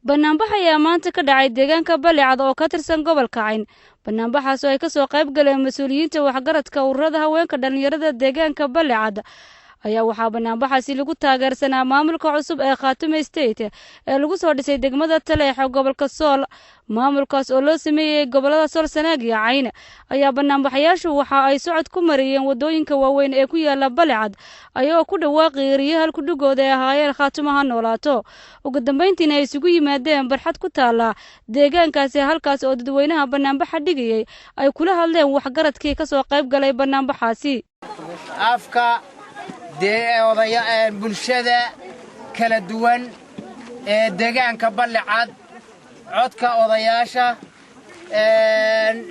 banaanbax ayaa maanta ka dhacay deegaanka Balecad oo ka tirsan gobolka Cayn. Banaanbaxaas oo ay ka soo qayb galeen mas'uuliyiinta waxgaradka ururada haweenka dhalinyarada deegaanka Balecad ayaa waxaa banaanbaxaasi lagu taageersanaa maamulka cusub ee Khaatume State ee lagu soo dhisay degmada Taleex gobolka Sool. maamulkaas oo loo sameeyay gobolada Sool, Sanaag iyo Cayn ayaa banaanbaxayaashu waxa ay socod ku mariyeen wadooyinka waaweyn ee ku yaala Balecad ayagoo ku dhawaaqay riyaal ku dhigooda ee ahaayeen Khaatume ha noolaato. ugu dambeyntiina ay isugu yimaadeen barxad ku taala deegaankaasi halkaas oo dadweynaha banaanbaxa dhigayay ay kula hadleen waxgaradkii ka soo qayb galay banaanbaxaasi. afka odaya bulshada kala duwan ee deegaanka Balecad codka odayaasha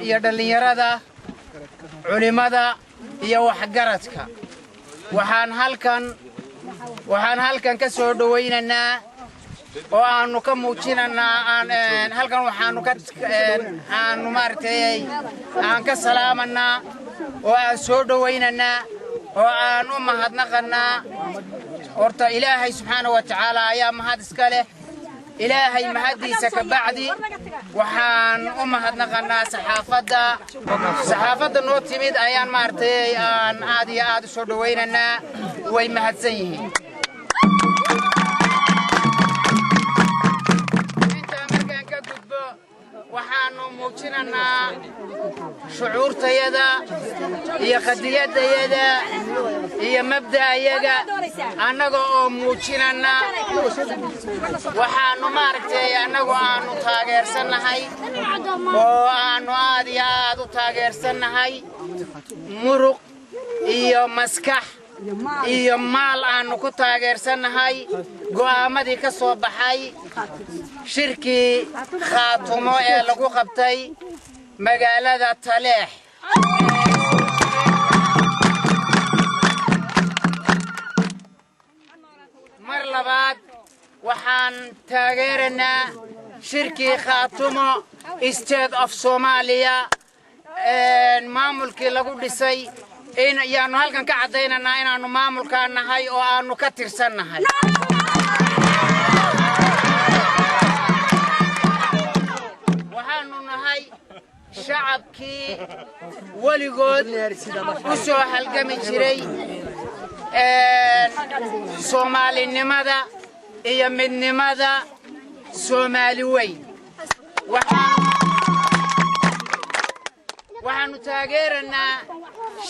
iyo dhalinyarada culimada iyo waxgaradka waxaan halkan ka soo dhaweynaynaa oo aanu ka muujinaynaa halkan aanu maartay aan ka salaamanaa oo aan soo dhaweynaynaa oo aan u mahadnaqanaa horta Ilaahay subxaanahu wa ta'aala ayaa mahad iska leh. إلهي مهديسك بعدي وحان أمهدنا صحافة النوتيميد أيان مارتي أن عادي سودويننا ويمهدسيه انت مركان كدبو وحانو موجيننا شعور تيدا هي قديات يدا هي مبدأ يدا أنغو موجيننا waxaanu maaragtay anagu aanu taageersanahay oo aanu aad u taageersanahay muruq iyo maskax iyo maal aanu ku taageersanahay go'aamadii ka soo baxay shirkii Khaatumo ee lagu qabtay magaalada Taleex. mar labaad waxaan taageeranaa shirkii Khaatumo State of Somalia maamulkii lagu dhisay in yaanu halkan ka cadeynaa inaanu maamulka nahay oo aanu ka tirsanahay. waxaanu nahay shacabkii waligood u soo halgami jiray Soomaalinimada iyo midnimada Soomaali weyn. waxaanu taageeranaa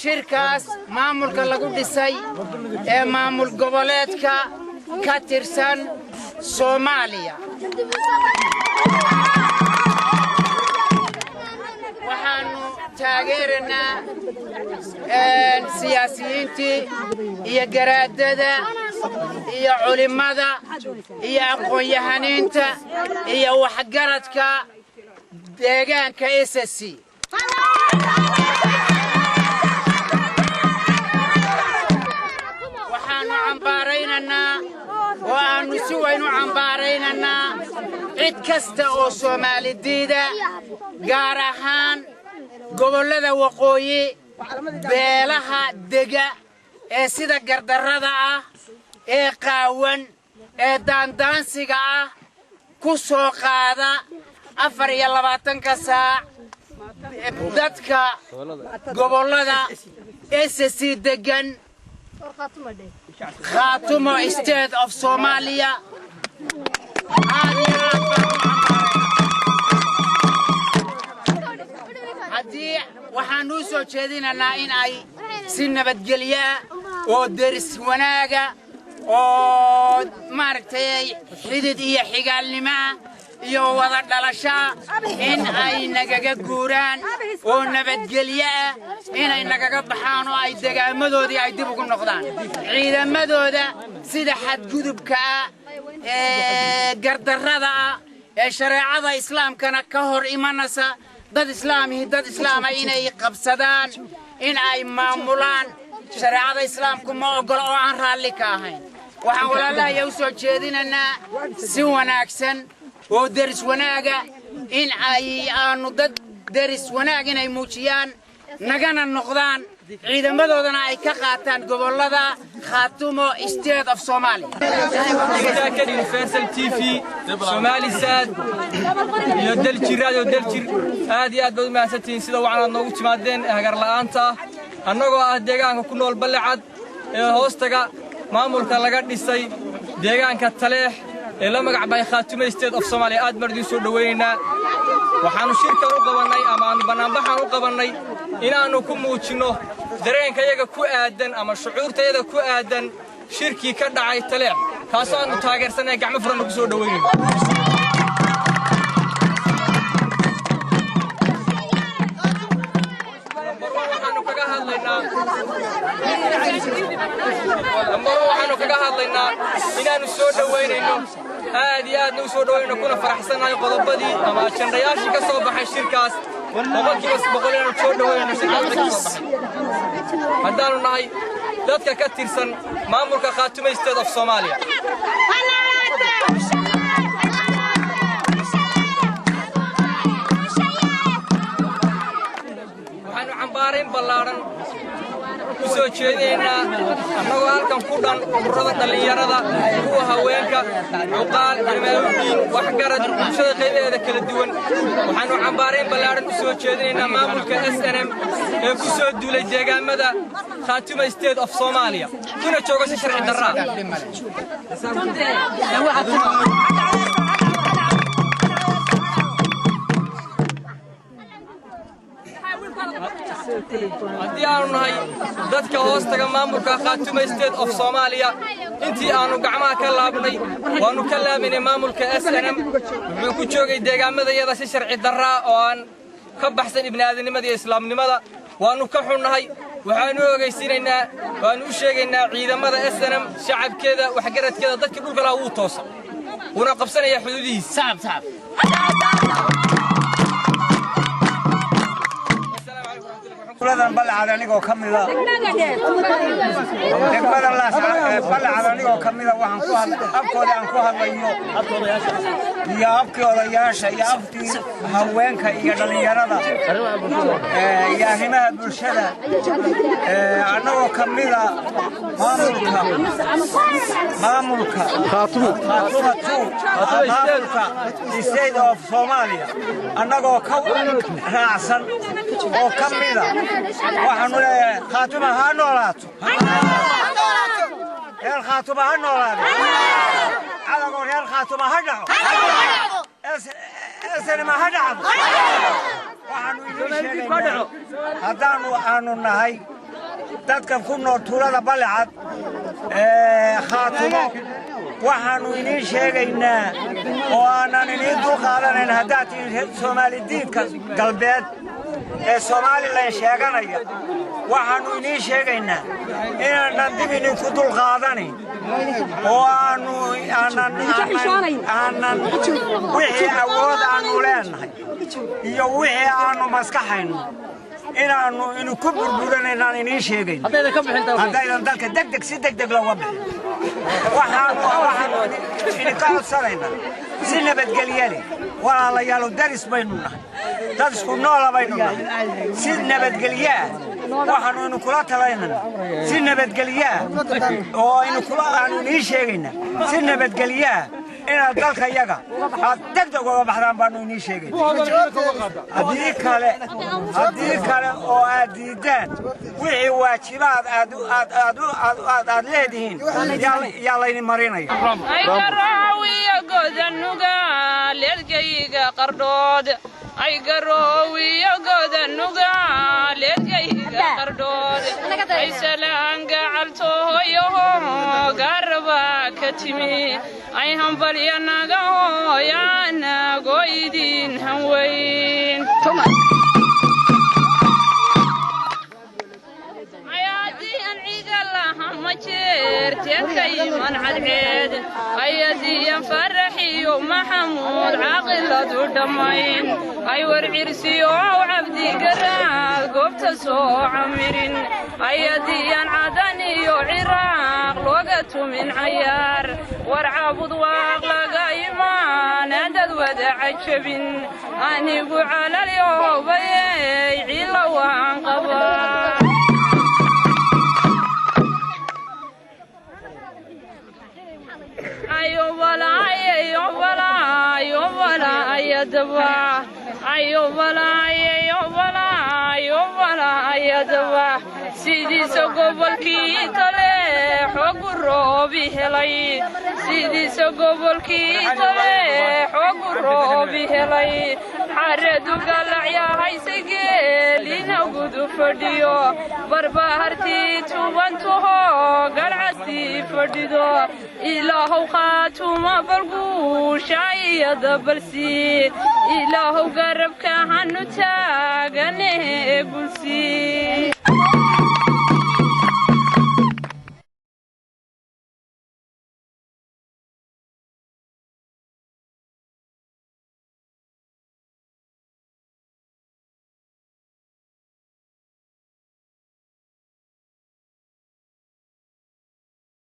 shirkaas maamulka lagu dhisay ee maamul goboleedka ka tirsan Soomaaliya. waxaanu taageeranaa siyaasiyiintii iyo garaadada iyo culimada iyo aqoon-yahaniinta iyo waxgaradka deegaanka SSC. waxaanu cambaaraynaa oo aanu si weyn u cambaaraynaa cid kasta oo Soomaali diida gaar ahaan gobolada waqooyi beelaha dega ee sida gardarrada ah ee qaawan ee daandaansiga ah ku soo qaada 24 saac dadka gobolada SSC degan Khaatumo State of Somalia. haddii waxaanu soo jeedinaynaa in ay si nabadgelyo oo deris wanaaga oo maaragtay xidid iyo xigaalnimo iyo wada dhalasho in ay nagaga guuraan oo nabadgelyo inay nagaga baxaan oo ay deegaamadoodii ay dib ugu noqdaan. ciidamadooda sida xadgudubka ee gardarrada ee shareecada islaamkana ka hor imanaysa dad islaama inay qabsadaan in ay maamulaan shareecada islaamku ma ogola oo aan raalli ka ahayn. waxaan walaalahay u soo jeedinaynaa si wanaagsan oo deris wanaaga in ay aanu dad deris wanaag inay muujiyaan nagana noqdaan ciidamadoodana ay ka qaataan gobollada Khaatumo State of Somalia. Universal TV Somali Sad iyo Daljir radio Daljir aad iyo aad baad u mahadsantihiin sida waxaad noogu timaadeen hagar la'aanta annagoo ah deegaanka ku nool Balcad ee hoostaga maamulka laga dhisay deegaanka Taleex ee la magac bay Khaatumo State of Somalia aad mardiin soo dhaweynaa waxaanu shirkan u qabanay ama banaanbaxan u qabanay inaanu ku muujino dareenkayaga ku aadan ama shucuurtayada ku aadan shirkii ka dhacay Taleex kaas aanu taageersanay gacmo furan ku soo dhaweynaa waxaanu kaga hadlaynaa inaanu soo dhaweynayno aad iyo aad u soo dhaweynayno kuna faraxsanahay qodobadii ama ajandayaashii ka soo baxay shirkaas boqolkiiba inaanu soo dhaweynayno shirkaas ka soo baxay haddaanu nahay dadka ka tirsan maamulka Khaatumo State of Somalia waxaanu cambaarayn ballaaran ku soo jeedinaynaa annagoo halkan ku dhan ururada dhalinyarada kuwa haweenka cuqaal ilmaawiin waxgarad bulshada qaybaheeda kala duwan waxaanu cambaarayn ballaaran u soo jeedinaynaa maamulka SNM ee ku soo duulay deegaamada Khaatumo State of Somalia kuna jooga si sharci darra haddii aanu nahay dadka hoostaga maamulka Khaatumo State of Somalia intii aanu gacmaha ka laabnay waanu ka laaminay maamulka SNM wuxuu ku joogay deegaamadayada si sharci darra oo aan ka baxsan ibnaadinimada iyo islaamnimada waanu ka xunnahay waxaanu ogeysiinaynaa waanu u sheegaynaa ciidamada SNM shacabkeeda waxgaradkeeda dadkii dhulka lahaa wuu toosa una qabsanaya xuduudihiisa kuladan Balcad anigoo kamida degmada Balcad anigoo kamida waxaan ku afkooda aan ku hadlayo iyo afkii odayaasha iyo afkii haweenka iyo dhalinyarada iyo arrimaha bulshada anagoo kamida maamulka Khaatumo State of Somalia anagoo ka raacsan oo kamida waxaanu leeyahay Khaatumo ha noolaato reer Khaatumo ha noolaado cadawga reer Khaatumo ha dhaco SNM ha dhaco waxaanu idin sheegaynaa haddaanu nahay dadka ku nool tuulada Balcad Khaatumo waxaanu idin sheegaynaa oo aanan idin dulqaadanayn haddaad tihiin Soomaali diidka galbeed ee Somaliland sheeganaya waxaanu idin sheegaynaa inaanan dib idinku dulqaadanin oo aanan wixii awood aanu leenahay iyo wixii aanu maskaxayno inaanu idinku burburanaynaan idin sheegayn haddaydan dalka degdeg si degdeg looga bixin waxaanu idinka codsanaynaa si nabadgelye leh walaalayaal daris baynu nahay dad isku nool baynu nahay si nabadgelye waxaanu idinkula talaynaa si nabadgelye oo aanu idin sheegaynaa si nabadgelye inaad dalka yaga aad degdeg uga baxdaan baanu idin sheegaynaa haddii kale oo aad diidaan wixii waajibaad aad leedihiin yaa laydin marinaya leedgayga qardhood ay garoowiyo godanuga leedgayga qardhood ay salaan gacaltooyoho garba ka timi ay hambalyanaga hooyaana goydin hanweyn تكيمن عدعيد أيدي فرحي ومحمود عاقلة دمين أي ورعرسي وعبدي قرال قبت سو عمرين أيدي عدني وعراق وقت من عيار ورعبض واغلق إيمان عدد ودع الشبن أني على اليوم يعيل وانقبار sidiisa gobolkii tale xoog roobi helay sidiisa gobolkii tale xoog roobi helay xareedu galacyahay geelina gudu fadhiyo barbahartii tubantuho garcastii fadhido ilaahow qaatuma balguusha iyada balsi ilaahow garabka hanu taagane gulsi